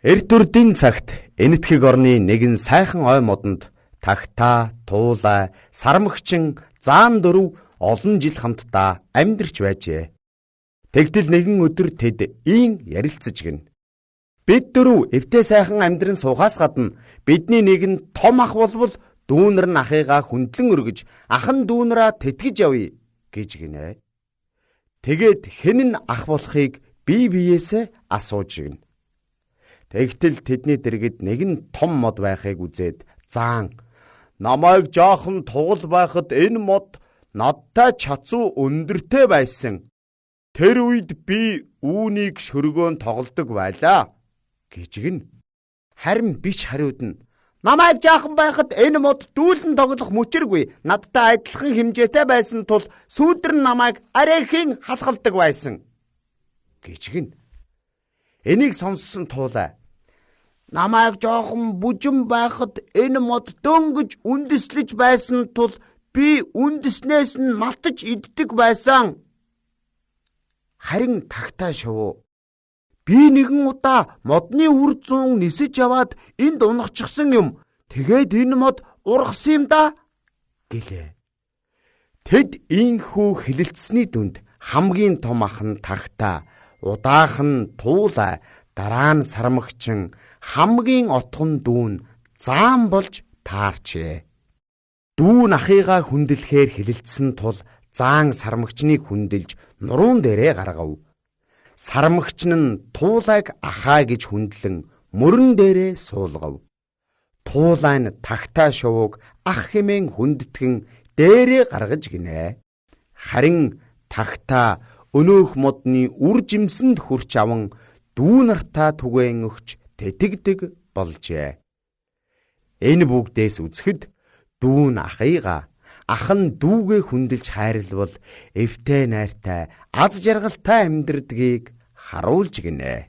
Эрт үрдийн цагт энэтхэг орны нэгэн сайхан ой модонд тагтаа, туулай, сармагчин, заан дөрөв олон жил хамтдаа амьдарч байжээ. Тэгтэл нэгэн өдөр тэд ийн ярилцаж гин. Бид дөрөв эвтээ сайхан амьдран суухаас гадна бидний нэгэн том ах болбол дүүнэр нь ахыгаа хүндлэн өргөж ах нь дүүнраа тэтгэж явъя гэж гинэ. Тэгээд хэн нь ах болохыг бие биеэсээ асууж гин. Тэгтэл тэдний дэргэд нэгэн том мод байхыг үзээд заан намайг жаахан тугал байхад энэ мод надтай чацуу өндөртэй байсан. Тэр үед би үүнийг шөргөөн тоглодог байлаа гэж гин. Харин бич хариуд нь намайг жаахан байхад энэ мод дүүлэн тоглох мөчөргүй надтай адилхан хэмжээтэй байсан тул сүүдэр нь намайг арайхийн халахалдаг байсан гэж гин. Энийг сонссон туулай намайг жоохон бүжин байхад энэ мод дөнгөж үндэслэж байсан тул би үндэснээс нь малтаж иддэг байсан. Харин тагтаа шувуу би нэгэн удаа модны үр зүүн нисэж яваад энд унахчихсан юм. Тэгээд энэ мод ургасан юм да гэлээ. Тэд ийхүү хэлэлцсэний дүнд хамгийн том ах нь тагтаа, удаахан туулай, дараа нь сармагчин, хамгийн отгон дүүн заан болж таарчээ. Дүүн ахыгаа хүндлэхээр хэлэлцсэн тул заан сармагчныг хүндэлж нуруун дээрээ гаргав. Сармагч нь туулайг ахаа гэж хүндлэн мөрөн дээрээ суулгав. Туулай нь тагтаа шувууг ах хэмээн хүндэтгэн дээрээ гаргаж гинэ. Харин тагтаа өнөөх модны үр жимсэнд хүрч аван дүү нартаа түгээн өгч тэтгдэг болжээ. Энэ бүгдээс үзэхэд дүүн ахыгаа, ах нь дүүгээ хүндэлж хайрлавал эвтэй найртай, аз жаргалтай амьдрдгийг харуулж гинэ.